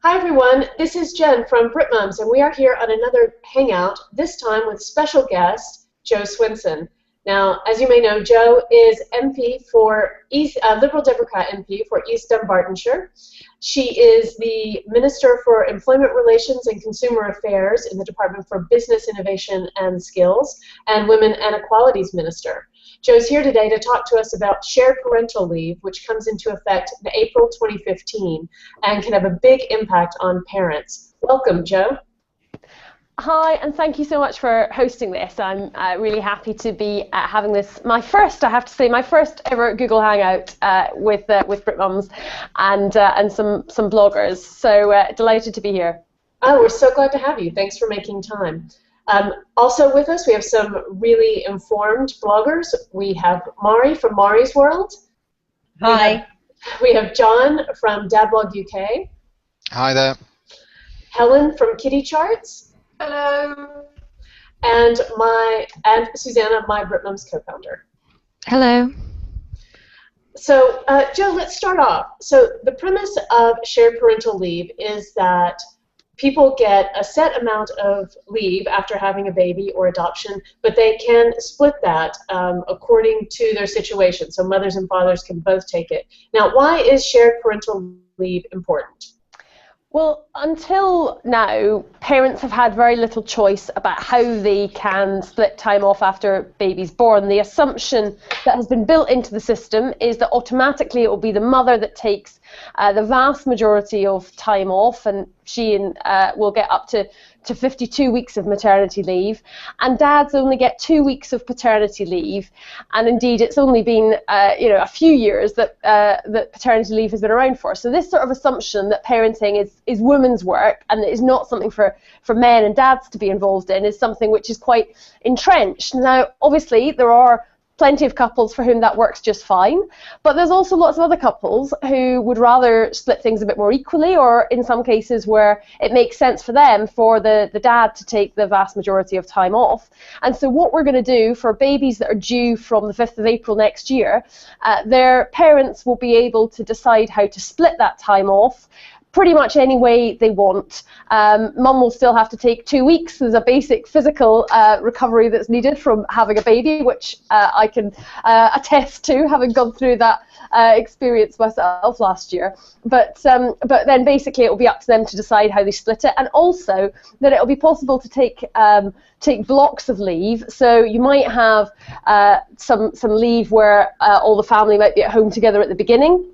Hi everyone, this is Jen from BritMums, and we are here on another Hangout, this time with special guest, Jo Swinson. Now, as you may know, Jo is MP for Liberal Democrat MP for East Dunbartonshire. She is the Minister for Employment Relations and Consumer Affairs in the Department for Business Innovation and Skills, and Women and Equalities Minister. Jo's here today to talk to us about shared parental leave, which comes into effect in April 2015 and can have a big impact on parents. Welcome, Jo. Hi, and thank you so much for hosting this. I'm really happy to be having this, my first ever Google Hangout with BritMums and some bloggers. So delighted to be here. Oh, we're so glad to have you. Thanks for making time. Also with us, we have some really informed bloggers. We have Mari from Mari's World. Hi. We have John from Dadblog UK. Hi there. Helen from Kitty Charts. Hello. And Susanna, my BritMums co-founder. Hello. So, Jo, let's start off. So the premise of shared parental leave is that people get a set amount of leave after having a baby or adoption, but they can split that according to their situation. So mothers and fathers can both take it. Now, why is shared parental leave important? Well, until now, parents have had very little choice about how they can split time off after baby's born. The assumption that has been built into the system is that automatically it will be the mother that takes the vast majority of time off, and she will get up to 52 weeks of maternity leave, and dads only get 2 weeks of paternity leave. And indeed, it's only been a few years that paternity leave has been around for. So this sort of assumption that parenting is women's work and that is not something for men and dads to be involved in is something which is quite entrenched. Now, obviously, there are plenty of couples for whom that works just fine, but there's also lots of other couples who would rather split things a bit more equally, or in some cases where it makes sense for them for the dad to take the vast majority of time off. And so what we're going to do for babies that are due from the 5th of April next year, their parents will be able to decide how to split that time off pretty much any way they want. Mum will still have to take 2 weeks. There's a basic physical recovery that's needed from having a baby, which I can attest to, having gone through that experience myself last year. But then basically it will be up to them to decide how they split it, and also that it will be possible to take blocks of leave. So you might have some leave where all the family might be at home together at the beginning.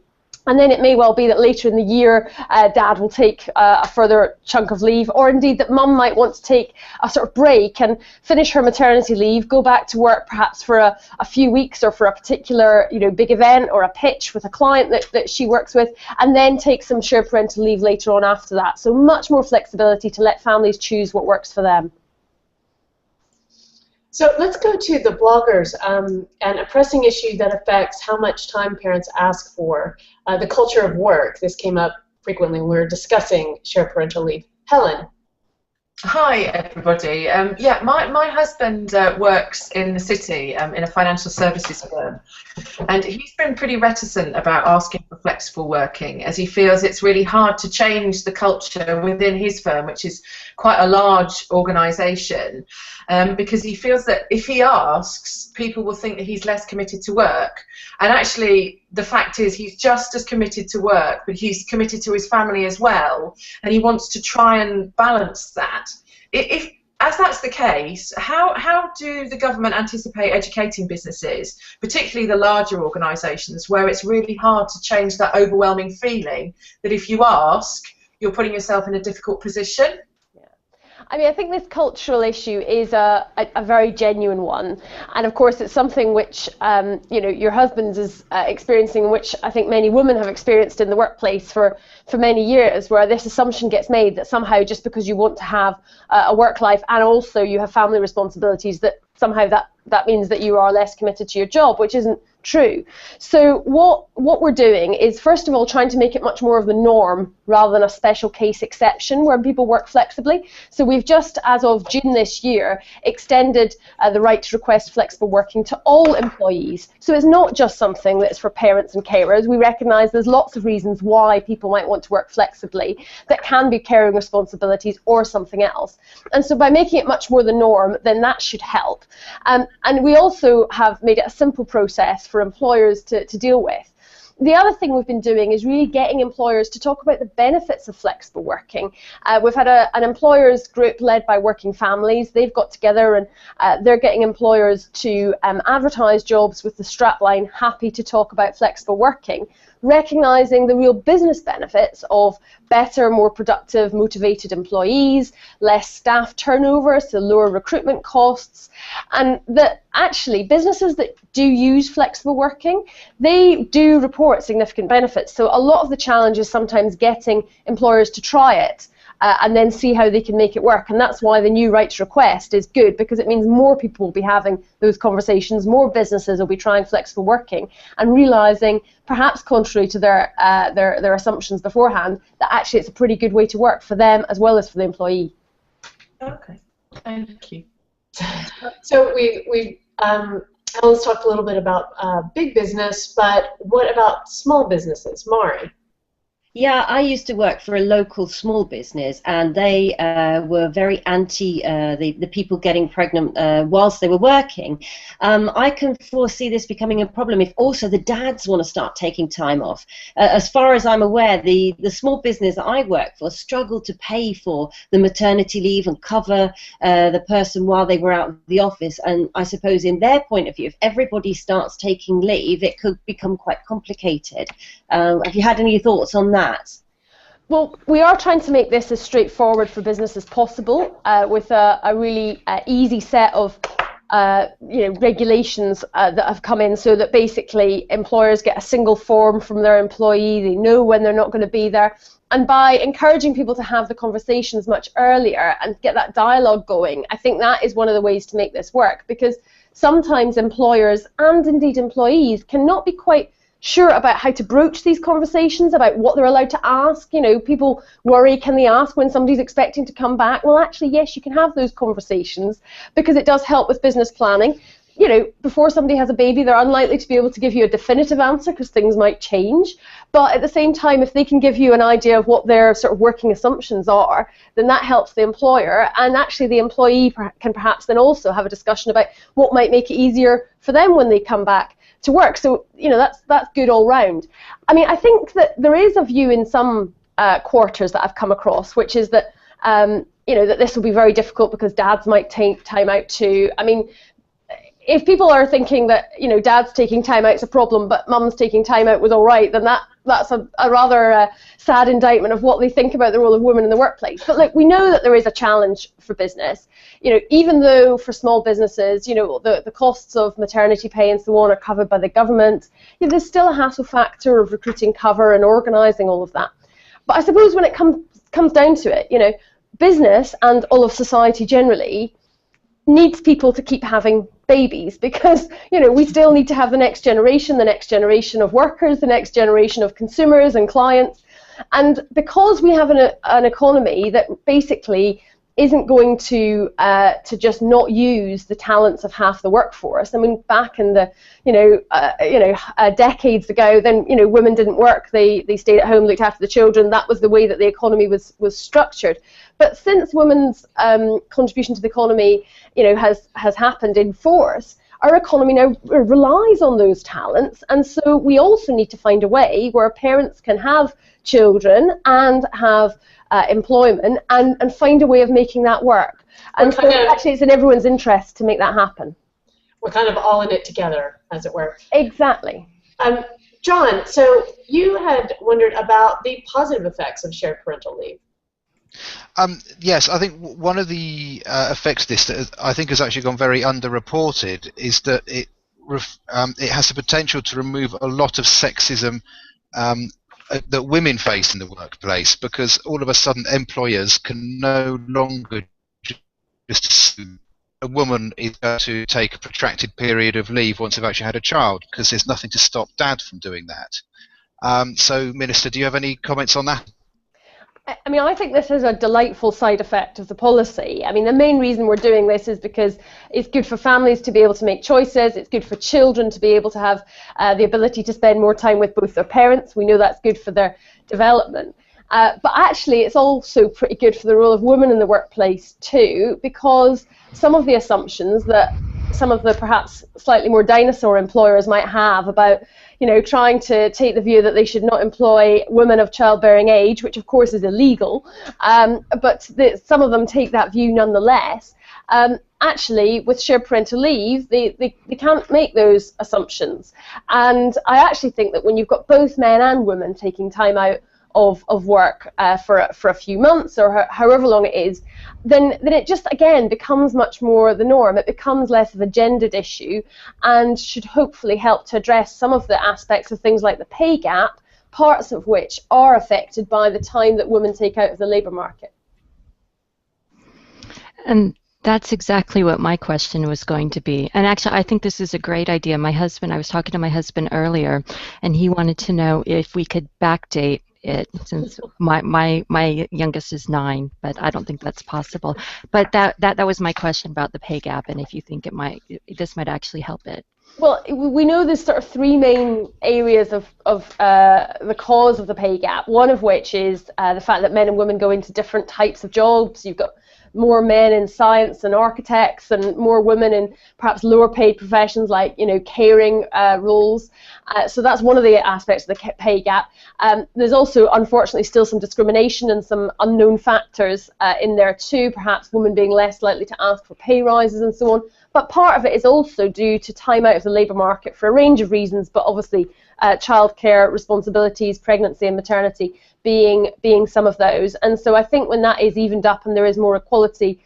And then it may well be that later in the year, dad will take a further chunk of leave, or indeed that mum might want to take a sort of break and finish her maternity leave, go back to work perhaps for a few weeks or for a particular big event or a pitch with a client that she works with, and then take some shared parental leave later on after that. So much more flexibility to let families choose what works for them. So let's go to the bloggers and a pressing issue that affects how much time parents ask for, the culture of work. This came up frequently when we were discussing shared parental leave. Helen. Hi, everybody. Yeah, my husband works in the city in a financial services firm, and he's been pretty reticent about asking for flexible working, as he feels it's really hard to change the culture within his firm, which is quite a large organisation, because he feels that if he asks, people will think that he's less committed to work. And actually, the fact is he's just as committed to work, but he's committed to his family as well, and he wants to try and balance that. As that's the case, how do the government anticipate educating businesses, particularly the larger organisations, where it's really hard to change that overwhelming feeling that if you ask, you're putting yourself in a difficult position? I mean, I think this cultural issue is a very genuine one, and of course it's something which your husband is experiencing, which I think many women have experienced in the workplace for many years, where this assumption gets made that somehow just because you want to have a work life and also you have family responsibilities, that somehow that means that you are less committed to your job, which isn't true. So what we're doing is, first of all, trying to make it much more of the norm rather than a special case exception where people work flexibly. So we've just, as of June this year, extended the right to request flexible working to all employees. So it's not just something that's for parents and carers. We recognise there's lots of reasons why people might want to work flexibly that can be caring responsibilities or something else. And so by making it much more the norm, then that should help. And we also have made it a simple process for employers to deal with. The other thing we've been doing is really getting employers to talk about the benefits of flexible working. We've had an employers group led by Working Families. They've got together and they're getting employers to advertise jobs with the strapline, happy to talk about flexible working, recognising the real business benefits of better, more productive, motivated employees, less staff turnover, so lower recruitment costs, and that actually businesses that do use flexible working, they do report significant benefits. So a lot of the challenge is sometimes getting employers to try it and then see how they can make it work. And that's why the new right to request is good, because it means more people will be having those conversations, more businesses will be trying flexible working and realising, perhaps contrary to their assumptions beforehand, that actually it's a pretty good way to work for them as well as for the employee. Okay, thank you. So Ellen's talked a little bit about big business, but what about small businesses? Mari? Yeah, I used to work for a local small business, and they were very anti the people getting pregnant whilst they were working. I can foresee this becoming a problem if also the dads want to start taking time off. As far as I'm aware, the small business that I work for struggled to pay for the maternity leave and cover the person while they were out of the office. And I suppose in their point of view, if everybody starts taking leave, it could become quite complicated. Have you had any thoughts on that? Well, we are trying to make this as straightforward for business as possible with a really easy set of regulations that have come in, so that basically employers get a single form from their employee, they know when they're not going to be there. And by encouraging people to have the conversations much earlier and get that dialogue going, I think that is one of the ways to make this work, because sometimes employers and indeed employees cannot be quite sure about how to broach these conversations, about what they're allowed to ask. You know, people worry, can they ask when somebody's expecting to come back? Well, actually, yes, you can have those conversations, because it does help with business planning. You know, before somebody has a baby, they're unlikely to be able to give you a definitive answer because things might change. But at the same time, if they can give you an idea of what their sort of working assumptions are, then that helps the employer, and actually the employee can perhaps then also have a discussion about what might make it easier for them when they come back to work. So, you know, that's good all round. I mean, I think that there is a view in some quarters that I've come across, which is that, you know, that this will be very difficult because dads might take time out too. I mean, if people are thinking that, you know, dad's taking time out is a problem, but mum's taking time out was all right, then that's a rather sad indictment of what they think about the role of women in the workplace. But look, we know that there is a challenge for business. You know, even though for small businesses, you know, the costs of maternity pay and so on are covered by the government, you know, there's still a hassle factor of recruiting cover and organising all of that. But I suppose when it comes down to it, you know, business and all of society generally needs people to keep having babies, because, you know, we still need to have the next generation of workers, the next generation of consumers and clients. And because we have an economy that basically isn't going to just not use the talents of half the workforce. I mean, back in the decades ago, then, you know, women didn't work; they stayed at home, looked after the children. That was the way that the economy was structured. But since women's contribution to the economy, you know, has happened in force, our economy now relies on those talents, and so we also need to find a way where parents can have children and have employment and find a way of making that work. And so actually it's in everyone's interest to make that happen. We're kind of all in it together, as it were. Exactly. John, so you had wondered about the positive effects of shared parental leave. Yes, I think one of the effects of this that I think has actually gone very underreported is that it has the potential to remove a lot of sexism that women face in the workplace, because all of a sudden employers can no longer just assume a woman is going to take a protracted period of leave once they've actually had a child, because there's nothing to stop dad from doing that. So, Minister, do you have any comments on that? I mean, I think this is a delightful side effect of the policy. I mean, the main reason we're doing this is because it's good for families to be able to make choices. It's good for children to be able to have the ability to spend more time with both their parents. We know that's good for their development. But actually, it's also pretty good for the role of women in the workplace too, because some of the assumptions that some of the perhaps slightly more dinosaur employers might have about, you know, trying to take the view that they should not employ women of childbearing age, which of course is illegal, but some of them take that view nonetheless. Actually, with shared parental leave, they can't make those assumptions. And I actually think that when you've got both men and women taking time out of work for a few months or however long it is, then it just again becomes much more the norm. It becomes less of a gendered issue and should hopefully help to address some of the aspects of things like the pay gap, parts of which are affected by the time that women take out of the labour market. And that's exactly what my question was going to be. And actually, I think this is a great idea. I was talking to my husband earlier, and he wanted to know if we could backdate it, since my youngest is 9, but I don't think that's possible. But that was my question about the pay gap, and if you think this might actually help it. Well, we know there's sort of 3 main areas of the cause of the pay gap, one of which is the fact that men and women go into different types of jobs. You've got more men in science and architects and more women in perhaps lower paid professions like, you know, caring roles. So that's one of the aspects of the pay gap. There's also, unfortunately, still some discrimination and some unknown factors in there too, perhaps women being less likely to ask for pay rises and so on. But part of it is also due to time out of the labour market for a range of reasons, but obviously childcare responsibilities, pregnancy and maternity being some of those. And so I think when that is evened up and there is more equality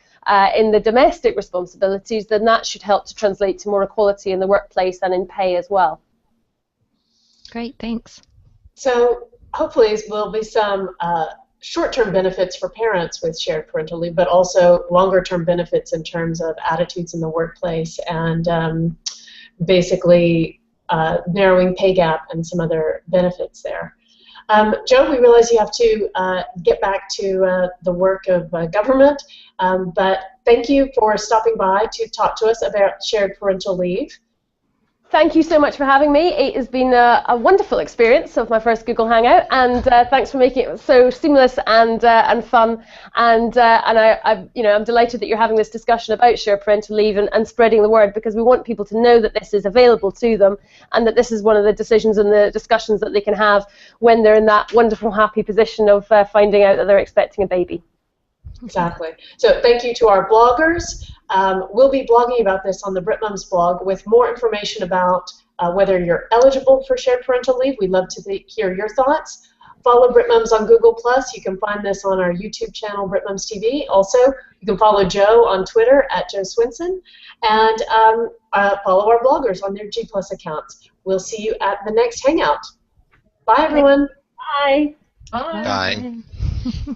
in the domestic responsibilities, then that should help to translate to more equality in the workplace and in pay as well. Great, thanks. So hopefully there will be some short-term benefits for parents with shared parental leave, but also longer-term benefits in terms of attitudes in the workplace and basically narrowing pay gap and some other benefits there. Jo, we realize you have to get back to the work of government, but thank you for stopping by to talk to us about shared parental leave. Thank you so much for having me. It has been a wonderful experience of my first Google Hangout, and thanks for making it so seamless and fun. And I'm delighted that you're having this discussion about shared parental leave and spreading the word, because we want people to know that this is available to them and that this is one of the decisions and the discussions that they can have when they're in that wonderful, happy position of finding out that they're expecting a baby. Exactly. So thank you to our bloggers. We'll be blogging about this on the BritMums blog with more information about whether you're eligible for shared parental leave. We'd love to hear your thoughts. Follow BritMums on Google+. You can find this on our YouTube channel, BritMums TV. Also, you can follow Jo on Twitter at Jo Swinson, and follow our bloggers on their G+ accounts. We'll see you at the next Hangout. Bye, everyone. Bye. Bye. Bye.